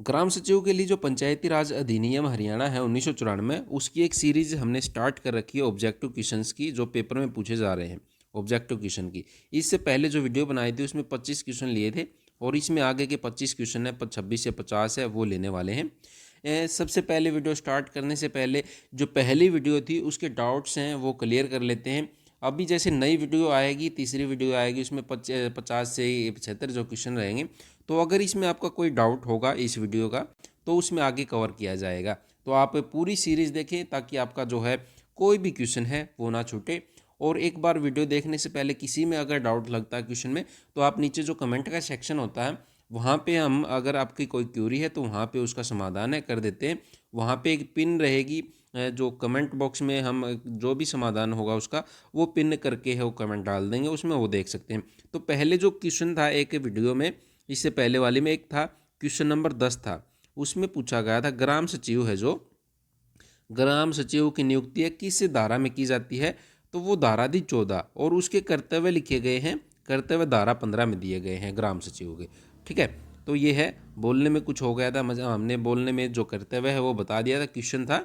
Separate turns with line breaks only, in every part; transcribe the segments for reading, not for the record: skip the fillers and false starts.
ग्राम सचिव के लिए जो पंचायती राज अधिनियम हरियाणा है 1994, उसकी एक सीरीज हमने स्टार्ट कर रखी है ऑब्जेक्टिव क्वेश्चंस की, जो पेपर में पूछे जा रहे हैं ऑब्जेक्टिव क्वेश्चन की। इससे पहले जो वीडियो बनाई थी उसमें 25 क्वेश्चन लिए थे, और इसमें आगे के 25 क्वेश्चन है 26 से 50 है वो लेने वाले हैं। सबसे पहले वीडियो स्टार्ट करने से पहले जो पहली वीडियो थी उसके डाउट्स हैं वो क्लियर कर लेते हैं। अभी जैसे नई वीडियो आएगी, तीसरी वीडियो आएगी, उसमें 50 से 75 जो क्वेश्चन रहेंगे। तो अगर इसमें आपका कोई डाउट होगा इस वीडियो का, तो उसमें आगे कवर किया जाएगा। तो आप पूरी सीरीज़ देखें ताकि आपका जो है कोई भी क्वेश्चन है वो ना छूटे। और एक बार वीडियो देखने से पहले किसी में अगर डाउट लगता है क्वेश्चन में, तो आप नीचे जो कमेंट का सेक्शन होता है वहाँ पे हम, अगर आपकी कोई क्यूरी है तो वहाँ पे उसका समाधान है कर देते हैं। वहाँ पे एक पिन रहेगी, जो कमेंट बॉक्स में हम जो भी समाधान होगा उसका वो पिन करके है वो कमेंट डाल देंगे, उसमें वो देख सकते हैं। तो पहले जो क्वेश्चन था एक वीडियो में, इससे पहले वाले में एक था क्वेश्चन नंबर 10 था। उसमें पूछा गया था ग्राम सचिव है जो, ग्राम सचिव की नियुक्ति है किस धारा में की जाती है, तो वो धारा थी 14, और उसके कर्तव्य लिखे गए हैं, कर्तव्य धारा 15 में दिए गए हैं ग्राम सचिव के। ठीक है, तो ये है, बोलने में कुछ हो गया था मजा, हमने बोलने में जो कर्तव्य है वो बता दिया था। क्वेश्चन था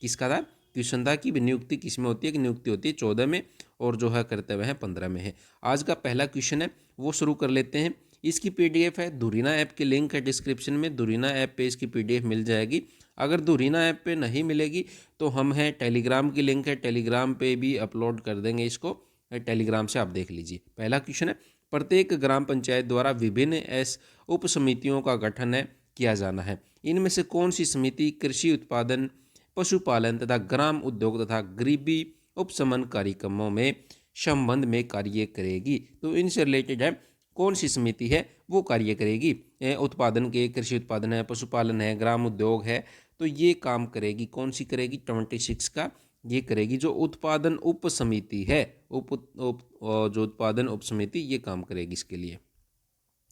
किसका था, क्वेश्चन था कि नियुक्ति किस में होती है, कि नियुक्ति होती है 14 में, और जो है कर्तव्य है 15 में है। आज का पहला क्वेश्चन है वो शुरू कर लेते हैं। इसकी पीडीएफ है, धुरीना ऐप की लिंक है डिस्क्रिप्शन में, धुरीना ऐप पे इसकी पीडीएफ मिल जाएगी। अगर धुरीना ऐप पे नहीं मिलेगी तो हम हैं, टेलीग्राम की लिंक है, टेलीग्राम पे भी अपलोड कर देंगे इसको, टेलीग्राम से आप देख लीजिए। पहला क्वेश्चन है, प्रत्येक ग्राम पंचायत द्वारा विभिन्न उप समितियों का गठन है किया जाना है। इनमें से कौन सी समिति कृषि उत्पादन, पशुपालन तथा ग्राम उद्योग तथा गरीबी उपशमन कार्यक्रमों में संबंध में कार्य करेगी। तो इनसे रिलेटेड है, कौन सी समिति है वो कार्य करेगी। उत्पादन के, कृषि उत्पादन है, पशुपालन है, ग्राम उद्योग है, तो ये काम करेगी। कौन सी करेगी, 26 का ये करेगी जो उत्पादन उप समिति है, जो उत्पादन उप समिति ये काम करेगी इसके लिए।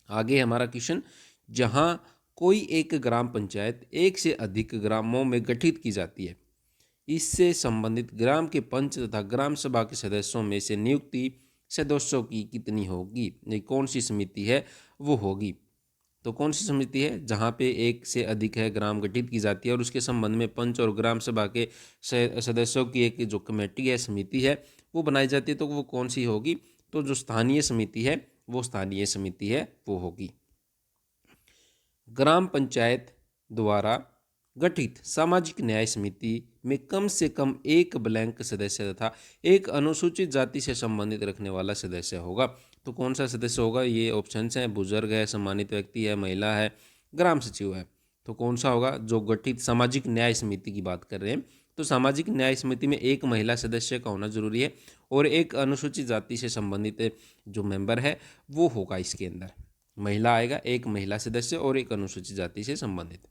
आगे हमारा क्वेश्चन, जहां कोई एक ग्राम पंचायत एक से अधिक ग्रामों में गठित की जाती है, इससे संबंधित ग्राम के पंच तथा ग्राम सभा के सदस्यों में से नियुक्ति सदस्यों की कितनी होगी, ये कौन सी समिति है वो होगी। तो कौन सी समिति है, जहाँ पे एक से अधिक है ग्राम गठित की जाती है और उसके संबंध में पंच और ग्राम सभा के सदस्यों की एक जो कमेटी है, समिति है, वो बनाई जाती है। तो वो कौन सी होगी, तो जो स्थानीय समिति है वो स्थानीय समिति है वो होगी। ग्राम पंचायत द्वारा गठित सामाजिक न्याय समिति में कम से कम एक ब्लैंक सदस्य तथा एक अनुसूचित जाति से संबंधित रखने वाला सदस्य होगा। तो कौन सा सदस्य होगा, ये ऑप्शंस हैं, बुजुर्ग है, सम्मानित व्यक्ति है, महिला है, ग्राम सचिव है। तो कौन सा होगा, जो गठित सामाजिक न्याय समिति की बात कर रहे हैं, तो सामाजिक न्याय समिति में एक महिला सदस्य का होना जरूरी है, और एक अनुसूचित जाति से संबंधित जो मेंबर है वो होगा इसके अंदर, महिला आएगा, एक महिला सदस्य और एक अनुसूचित जाति से संबंधित।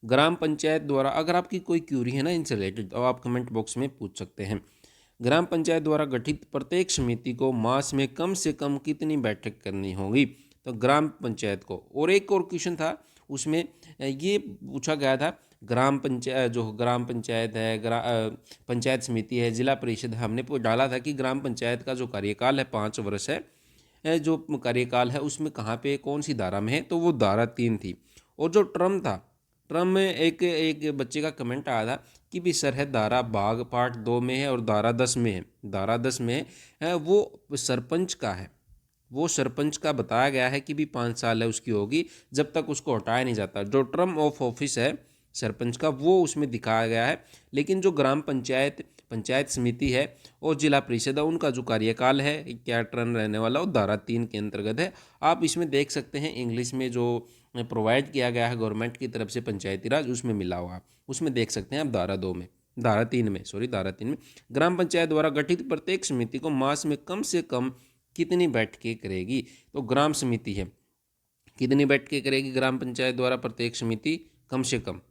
ग्राम पंचायत द्वारा, अगर आपकी कोई क्यूरी है ना इनसे रिलेटेड, तो आप कमेंट बॉक्स में पूछ सकते हैं। ग्राम पंचायत द्वारा गठित प्रत्येक समिति को मास में कम से कम कितनी बैठक करनी होगी, तो ग्राम पंचायत को। और एक और क्वेश्चन था उसमें ये पूछा गया था, ग्राम पंचायत, जो ग्राम पंचायत है, पंचायत समिति है, जिला परिषद है, हमने डाला था कि ग्राम पंचायत का जो कार्यकाल है 5 वर्ष है, जो कार्यकाल है उसमें कहाँ पे कौन सी धारा में है, तो वो धारा 3 थी। और जो टर्म था, टर्म में एक एक बच्चे का कमेंट आया था कि भी सर है धारा भाग पार्ट 2 में है और धारा 10 में है, धारा 10 में है वो सरपंच का है, वो सरपंच का बताया गया है कि भी 5 साल है उसकी होगी जब तक उसको हटाया नहीं जाता। जो टर्म ऑफ ऑफिस है सरपंच का वो उसमें दिखाया गया है। लेकिन जो ग्राम पंचायत, पंचायत समिति है और जिला परिषद है, उनका जो कार्यकाल है क्या टर्म रहने वाला, वो धारा 3 के अंतर्गत है। आप इसमें देख सकते हैं इंग्लिश में जो प्रोवाइड किया गया है गवर्नमेंट की तरफ से पंचायती राज, उसमें मिला हुआ, उसमें देख सकते हैं आप धारा 2 में, धारा 3 में, सॉरी धारा 3 में, ग्राम पंचायत द्वारा गठित प्रत्येक समिति को मास में कम से कम कितनी बैठकें करेगी। तो ग्राम समिति है, कितनी बैठकें करेगी ग्राम पंचायत द्वारा प्रत्येक समिति, कम से कम।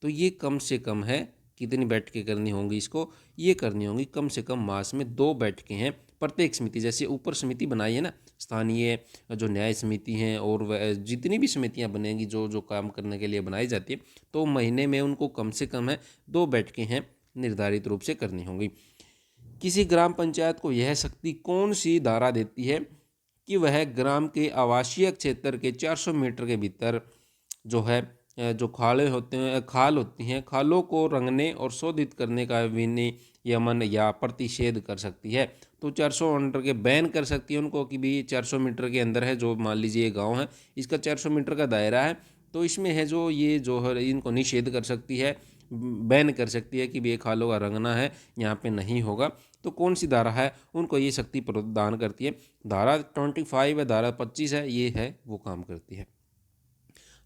तो ये कम से कम है, कितनी बैठकें करनी होंगी इसको, ये करनी होंगी कम से कम मास में 2 बैठकें हैं प्रत्येक समिति। जैसे ऊपर समिति बनाई है ना, स्थानीय जो न्याय समिति हैं और वह जितनी भी समितियां बनेंगी जो जो काम करने के लिए बनाई जाती है, तो महीने में उनको कम से कम है 2 बैठकें हैं निर्धारित रूप से करनी होंगी। किसी ग्राम पंचायत को यह शक्ति कौन सी धारा देती है कि वह ग्राम के आवासीय क्षेत्र के 400 मीटर के भीतर जो है जो खाल होती हैं, खालों को रंगने और शोधित करने का विनियमन या प्रतिषेध कर सकती है। तो 400 मीटर के बैन कर सकती है उनको कि भी 400 मीटर के अंदर है, जो मान लीजिए गांव है, इसका 400 मीटर का दायरा है, तो इसमें है जो ये जो है इनको निषेध कर सकती है, बैन कर सकती है कि भी ये खालों का रंगना है, यहाँ पे नहीं होगा। तो कौन सी धारा है उनको ये शक्ति प्रदान करती है? धारा 25 है, धारा 25 है, ये है वो काम करती है।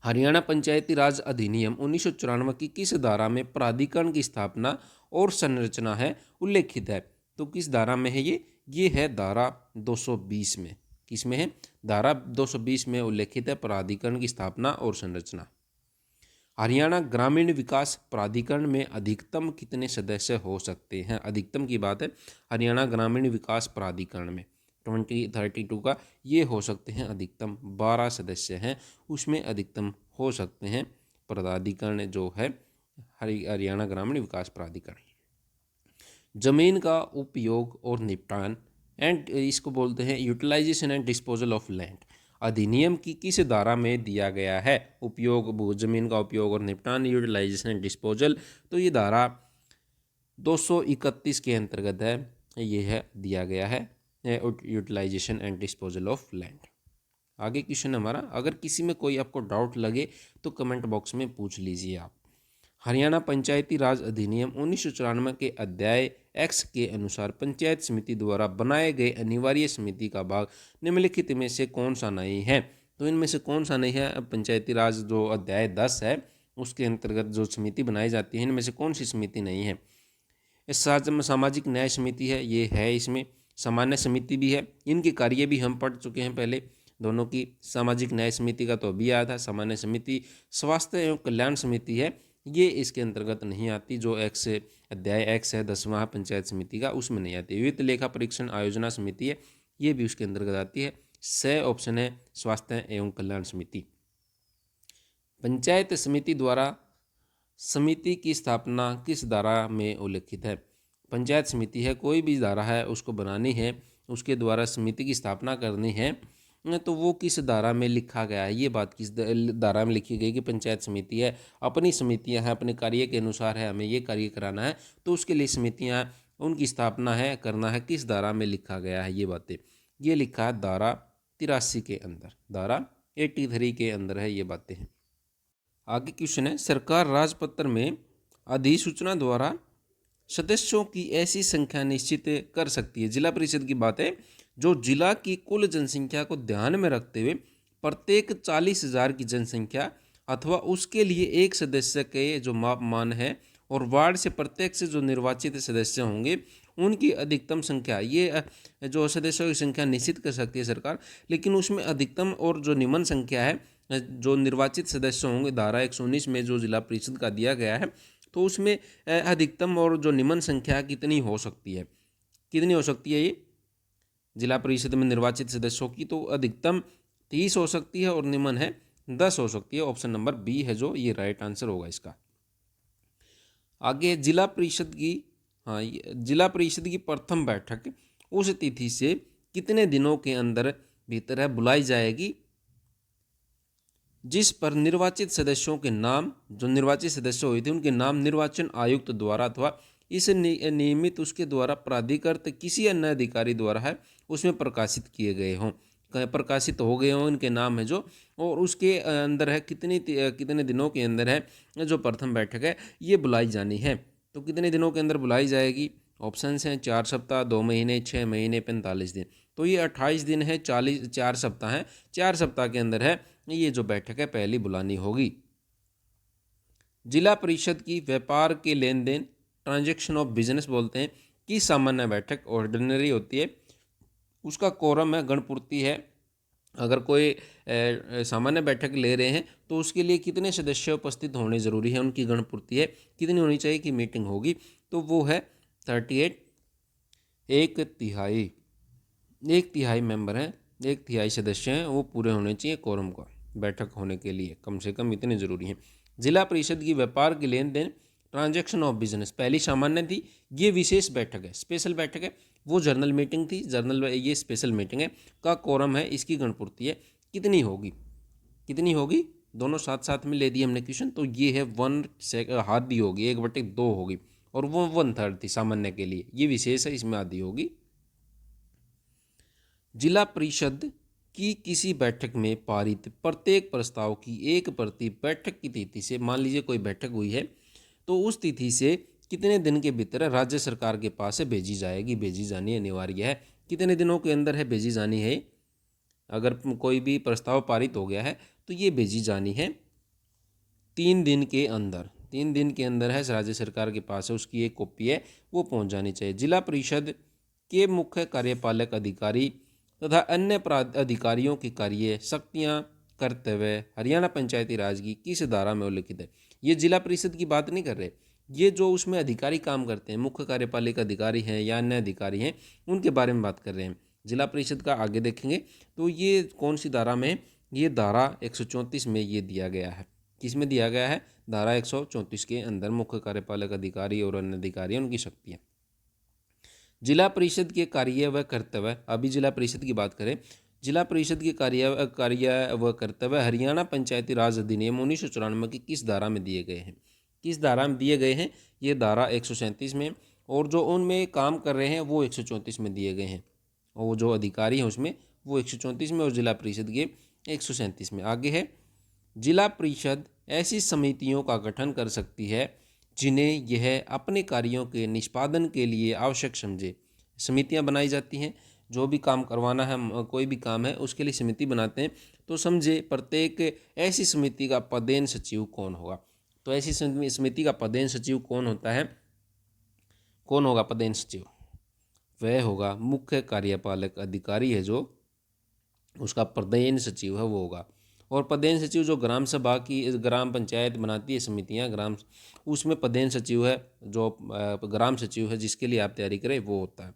हरियाणा पंचायती राज अधिनियम 1994 की किस धारा में प्राधिकरण की स्थापना और संरचना है उल्लेखित है? तो किस धारा में है ये है धारा 220 में। किस में है? धारा 220 में उल्लेखित है प्राधिकरण की स्थापना और संरचना। हरियाणा ग्रामीण विकास प्राधिकरण में अधिकतम कितने सदस्य हो सकते हैं? अधिकतम की बात है, हरियाणा ग्रामीण विकास प्राधिकरण में 2032 का ये हो सकते हैं अधिकतम 12 सदस्य हैं, उसमें अधिकतम हो सकते हैं प्राधिकरण जो है हरियाणा ग्रामीण विकास प्राधिकरण। जमीन का उपयोग और निपटान एंड इसको बोलते हैं utilisation and disposal of land, अधिनियम की किस धारा में दिया गया है? उपयोग, जमीन का उपयोग और निपटान, यूटिलाइजेशन एंड डिस्पोजल, तो ये धारा 231 के अंतर्गत है, ये है दिया गया है utilisation and disposal of land. आगे क्वेश्चन हमारा, अगर किसी में कोई आपको डाउट लगे तो कमेंट बॉक्स में पूछ लीजिए आप। हरियाणा पंचायती राज अधिनियम 1994 के अध्याय एक्स के अनुसार पंचायत समिति द्वारा बनाए गए अनिवार्य समिति का भाग निम्नलिखित में से कौन सा नहीं है? तो इनमें से कौन सा नहीं है? पंचायती राज जो अध्याय 10 है उसके अंतर्गत जो समिति बनाई जाती है, इनमें से कौन सी समिति नहीं है? सामाजिक न्याय समिति है, ये है, इसमें सामान्य समिति भी है, इनके कार्य भी हम पढ़ चुके हैं पहले दोनों की। सामाजिक न्याय समिति का तो अभी आया था, सामान्य समिति। स्वास्थ्य एवं कल्याण समिति है, ये इसके अंतर्गत नहीं आती, जो एक्स अध्याय एक्स है 10वां पंचायत समिति का, उसमें नहीं आती। वित्त लेखा परीक्षण आयोजना समिति है, ये भी उसके अंतर्गत आती है। स ऑप्शन है स्वास्थ्य एवं कल्याण समिति। पंचायत समिति द्वारा समिति की स्थापना किस धारा में उल्लेखित है? पंचायत समिति है, कोई भी धारा है उसको बनानी है, उसके द्वारा समिति की स्थापना करनी है, तो वो किस धारा में लिखा गया है? ये बात किस धारा में लिखी गई कि पंचायत समिति है, अपनी समितियां हैं, अपने कार्य के अनुसार है, हमें ये कार्य कराना है, तो उसके लिए समितियां, उनकी स्थापना है, करना है, किस धारा में लिखा गया है? ये बातें ये लिखा है धारा 83 के अंदर, धारा 83 के अंदर है ये बातें हैं। आगे क्वेश्चन है, सरकार राजपत्र में अधिसूचना द्वारा सदस्यों की ऐसी संख्या निश्चित कर सकती है। जिला परिषद की बात है, जो जिला की कुल जनसंख्या को ध्यान में रखते हुए प्रत्येक 40,000 की जनसंख्या अथवा उसके लिए एक सदस्य के जो मापमान है और वार्ड से प्रत्येक से जो निर्वाचित सदस्य होंगे उनकी अधिकतम संख्या, ये जो सदस्यों की संख्या निश्चित कर सकती है सरकार, लेकिन उसमें अधिकतम और जो निम्न संख्या है जो निर्वाचित सदस्य होंगे, धारा 119 में जो जिला परिषद का दिया गया है, तो उसमें अधिकतम और जो निम्न संख्या कितनी हो सकती है? कितनी हो सकती है ये जिला परिषद में निर्वाचित सदस्यों की? तो अधिकतम 30 हो सकती है और निम्न है 10 हो सकती है। ऑप्शन नंबर बी है जो ये राइट आंसर होगा इसका। आगे जिला परिषद की, हाँ, जिला परिषद की प्रथम बैठक उस तिथि से कितने दिनों के अंदर भीतर है बुलाई जाएगी जिस पर निर्वाचित सदस्यों के नाम, जो निर्वाचित सदस्य हुए थे उनके नाम निर्वाचन आयुक्त द्वारा अथवा इस नियमित उसके द्वारा प्राधिकृत किसी अन्य अधिकारी द्वारा है उसमें प्रकाशित किए गए हों, प्रकाशित हो गए हों इनके नाम है जो, और उसके अंदर है कितने दिनों के अंदर है जो प्रथम बैठक है ये बुलाई जानी है। तो कितने दिनों के अंदर बुलाई जाएगी? ऑप्शन हैं 4 सप्ताह, 2 महीने, 6 महीने, 45 दिन। तो ये 28 दिन है, 4 सप्ताह हैं, 4 सप्ताह के अंदर है ये जो बैठक है पहली बुलानी होगी। जिला परिषद की व्यापार के लेन देन, ट्रांजैक्शन ऑफ बिजनेस बोलते हैं, की सामान्य बैठक ऑर्डिनरी होती है, उसका कोरम है गणपूर्ति है। अगर कोई सामान्य बैठक ले रहे हैं तो उसके लिए कितने सदस्य उपस्थित होने ज़रूरी है, उनकी गणपूर्ति है, कितनी होनी चाहिए कि मीटिंग होगी, तो वो है 38, एक तिहाई मेंबर हैं, एक तिहाई सदस्य हैं, वो पूरे होने चाहिए कोरम का, बैठक होने के लिए कम से कम इतने ज़रूरी हैं। जिला परिषद की व्यापार के लेन देन, ट्रांजैक्शन ऑफ बिजनेस, पहली सामान्य थी, ये विशेष बैठक है, स्पेशल बैठक है, वो जर्नल मीटिंग थी, जर्नल ये स्पेशल मीटिंग है, का कोरम है, इसकी गणपूर्ति है, कितनी होगी? दोनों साथ साथ में ले दिए हमने क्वेश्चन, तो ये है 1 आधी होगी, 1/2 होगी, और वो 1/3 थी सामान्य के लिए, ये विशेष है, इसमें आधी होगी। जिला परिषद की किसी बैठक में पारित प्रत्येक प्रस्ताव की एक प्रति बैठक की तिथि से, मान लीजिए कोई बैठक हुई है तो उस तिथि से कितने दिन के भीतर राज्य सरकार के पास से भेजी जाएगी, भेजी जानी अनिवार्य है। कितने दिनों के अंदर है भेजी जानी है? अगर कोई भी प्रस्ताव पारित हो गया है तो ये भेजी जानी है 3 दिन के अंदर। 3 दिन के अंदर है राज्य सरकार के पास है, उसकी एक कॉपी है, वो पहुंच जानी चाहिए। जिला परिषद के मुख्य कार्यपालक अधिकारी तथा अन्य अधिकारियों की कार्य शक्तियाँ कर्तव्य हरियाणा पंचायती राज की किस धारा में उल्लिखित है? ये जिला परिषद की बात नहीं कर रहे, ये जो उसमें अधिकारी काम करते हैं, मुख्य कार्यपालिक अधिकारी हैं या अन्य अधिकारी हैं, उनके बारे में बात कर रहे हैं। जिला परिषद का आगे देखेंगे तो ये कौन सी धारा में है? ये धारा 134 में ये दिया गया है। किस में दिया गया है? धारा 134 के अंदर मुख्य कार्यपालक अधिकारी और अन्य अधिकारी उनकी शक्तियाँ। जिला परिषद के कार्य व कर्तव्य, अभी जिला परिषद की बात करें, जिला परिषद के कार्य व कर्तव्य हरियाणा पंचायती राज अधिनियम 1994 की किस धारा में दिए गए हैं? किस धारा में दिए गए हैं? ये धारा 137 में, और जो उनमें काम कर रहे हैं वो 134 में दिए गए हैं, और जो अधिकारी हैं उसमें वो 134 में, और जिला परिषद के 137 में। आगे है, जिला परिषद ऐसी समितियों का गठन कर सकती है जिन्हें यह अपने कार्यों के निष्पादन के लिए आवश्यक समझे। समितियां बनाई जाती हैं, जो भी काम करवाना है, कोई भी काम है उसके लिए समिति बनाते हैं, तो समझे प्रत्येक ऐसी समिति का पदेन सचिव कौन होगा? तो ऐसी समिति का पदेन सचिव कौन होता है? कौन होगा पदेन सचिव? वह होगा मुख्य कार्यपालक अधिकारी है, जो उसका पदेन सचिव है वो होगा। और पदेन सचिव जो ग्राम सभा की, ग्राम पंचायत बनाती है समितियां ग्राम, उसमें पदेन सचिव है, जो ग्राम सचिव है जिसके लिए आप तैयारी करें वो होता है।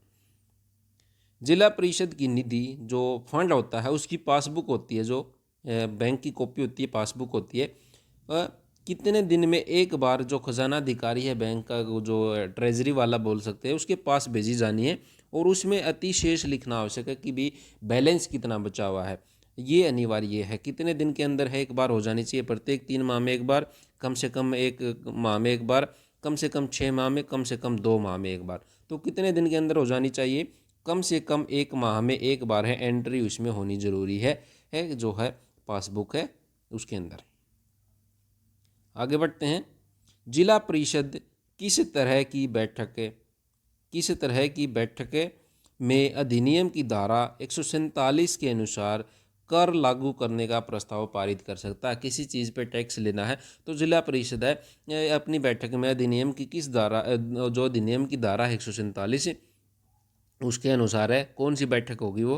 जिला परिषद की निधि जो फंड होता है उसकी पासबुक होती है, जो बैंक की कॉपी होती है, पासबुक होती है, कितने दिन में एक बार जो खजाना अधिकारी है बैंक का, जो ट्रेजरी वाला बोल सकते हैं, उसके पास भेजी जानी है, और उसमें अतिशेष लिखना आवश्यक है कि भी बैलेंस कितना बचा हुआ है। ये अनिवार्य है, कितने दिन के अंदर है एक बार हो जानी चाहिए, प्रत्येक 3 माह में एक बार, कम से कम 1 माह में एक बार, कम से कम 6 माह में, कम से कम 2 माह में एक बार। तो कितने दिन के अंदर हो जानी चाहिए? कम से कम 1 माह में एक बार है एंट्री उसमें होनी जरूरी है जो है पासबुक है उसके अंदर। आगे बढ़ते हैं। जिला परिषद किस तरह की बैठक में अधिनियम की धारा 147 के अनुसार कर लागू करने का प्रस्ताव पारित कर सकता है? किसी चीज़ पे टैक्स लेना है तो जिला परिषद है अपनी बैठक में अधिनियम की किस धारा, जो अधिनियम की धारा 147 उसके अनुसार है, कौन सी बैठक होगी वो?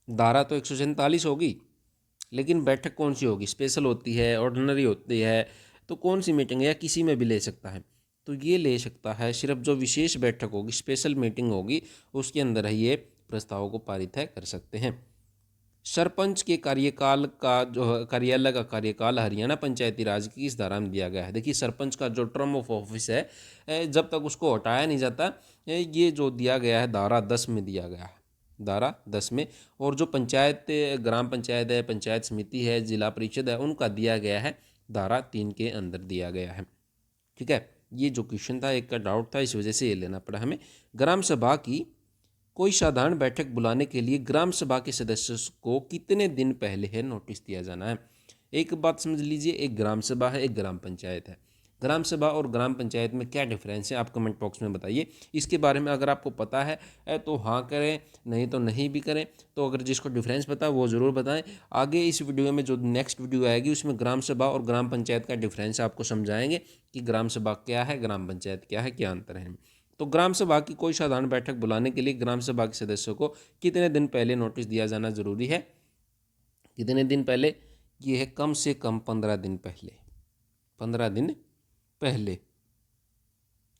धारा तो 147 होगी, लेकिन बैठक कौन सी होगी? स्पेशल होती है, ऑर्डिनरी होती है, तो कौन सी मीटिंग है? या किसी में भी ले सकता है? तो ये ले सकता है सिर्फ जो विशेष बैठक होगी, स्पेशल मीटिंग होगी, उसके अंदर ही ये प्रस्तावों को पारित है कर सकते हैं। सरपंच के कार्यकाल का जो कार्यालय का कार्यकाल हरियाणा पंचायती राज की किस धारा में दिया गया है? देखिए, सरपंच का जो टर्म ऑफ ऑफिस है, जब तक उसको हटाया नहीं जाता, ये जो दिया गया है धारा 10 में दिया गया है, धारा 10 में। और जो पंचायत, ग्राम पंचायत है, पंचायत समिति है, जिला परिषद है, उनका दिया गया है धारा 3 के अंदर दिया गया है। ठीक है, ये जो क्वेश्चन था एक का डाउट था, इस वजह से ये लेना पड़ा हमें। ग्राम सभा की कोई साधारण बैठक बुलाने के लिए ग्राम सभा के सदस्यों को कितने दिन पहले है नोटिस दिया जाना है? एक बात समझ लीजिए, एक ग्राम सभा है, एक ग्राम पंचायत है। ग्राम सभा और ग्राम पंचायत में क्या डिफरेंस है, आप कमेंट बॉक्स में बताइए। इसके बारे में अगर आपको पता है तो हाँ करें, नहीं तो नहीं भी करें। तो अगर जिसको डिफरेंस पता है वो ज़रूर बताएं। आगे इस वीडियो में जो नेक्स्ट वीडियो आएगी उसमें ग्राम सभा और ग्राम पंचायत का डिफरेंस आपको समझाएंगे कि ग्राम सभा क्या है, ग्राम पंचायत क्या है, क्या अंतर है। तो ग्राम सभा की कोई साधारण बैठक बुलाने के लिए ग्राम सभा के सदस्यों को कितने दिन पहले नोटिस दिया जाना जरूरी है? कितने दिन पहले? ये है कम से कम 15 दिन पहले, 15 दिन पहले।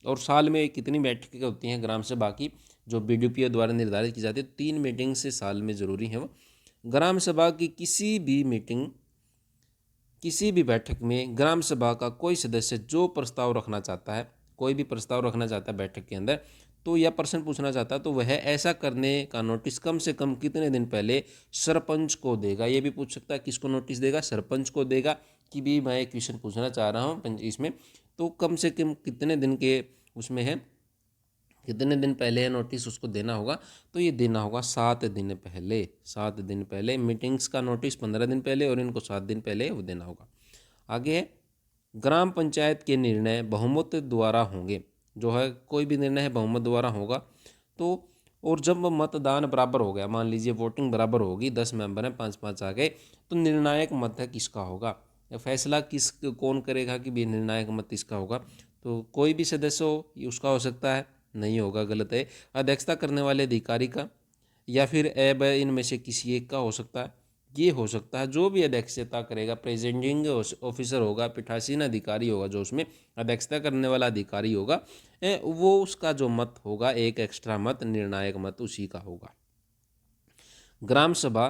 और साल में कितनी बैठकें होती हैं ग्राम सभा की, जो बीडीपीओ द्वारा निर्धारित की जाती है? 3 मीटिंग से साल में ज़रूरी है वो। ग्राम सभा की किसी भी मीटिंग, किसी भी बैठक में ग्राम सभा का कोई सदस्य जो प्रस्ताव रखना चाहता है, कोई भी प्रस्ताव रखना चाहता है बैठक के अंदर, तो यह प्रश्न पूछना चाहता तो वह ऐसा करने का नोटिस कम से कम कितने दिन पहले सरपंच को देगा। ये भी पूछ सकता है किसको नोटिस देगा, सरपंच को देगा। कि भी मैं एक क्वेश्चन पूछना चाह रहा हूँ इसमें, तो कम से कम कितने दिन के उसमें है, कितने दिन पहले है नोटिस उसको देना होगा। तो ये देना होगा 7 दिन पहले। 7 दिन पहले मीटिंग्स का नोटिस 15 दिन पहले और इनको 7 दिन पहले वो देना होगा। आगे है ग्राम पंचायत के निर्णय बहुमत द्वारा होंगे। जो है कोई भी निर्णय है बहुमत द्वारा होगा। तो और जब मतदान बराबर हो गया, मान लीजिए वोटिंग बराबर होगी, 10 मेंबर हैं, 5-5 आ गए, तो निर्णायक मत है किसका होगा, फैसला किस कौन करेगा कि भी निर्णायक मत इसका होगा। तो कोई भी सदस्य हो उसका हो सकता है, नहीं होगा, गलत है। अध्यक्षता करने वाले अधिकारी का या फिर एब इनमें से किसी एक का हो सकता है। ये हो सकता है जो भी अध्यक्षता करेगा, प्रेजेंटिंग ऑफिसर होगा, पीठासीन अधिकारी होगा, जो उसमें अध्यक्षता करने वाला अधिकारी होगा, वो उसका जो मत होगा एक एक्स्ट्रा मत, निर्णायक मत उसी का होगा। ग्राम सभा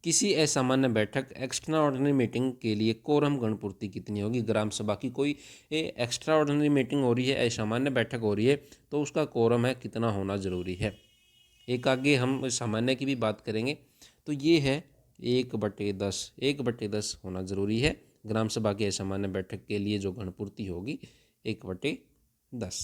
किसी असामान्य बैठक एक्स्ट्रा ऑर्डिनरी मीटिंग के लिए कोरम गणपूर्ति कितनी होगी। ग्राम सभा की कोई एक्स्ट्रा ऑर्डिनरी मीटिंग हो रही है, असामान्य बैठक हो रही है, तो उसका कोरम है कितना होना जरूरी है। एक आगे हम सामान्य की भी बात करेंगे। तो ये है 1/10, 1/10 होना जरूरी है ग्राम सभा के असामान्य बैठक के लिए जो गणपूर्ति होगी 1/10।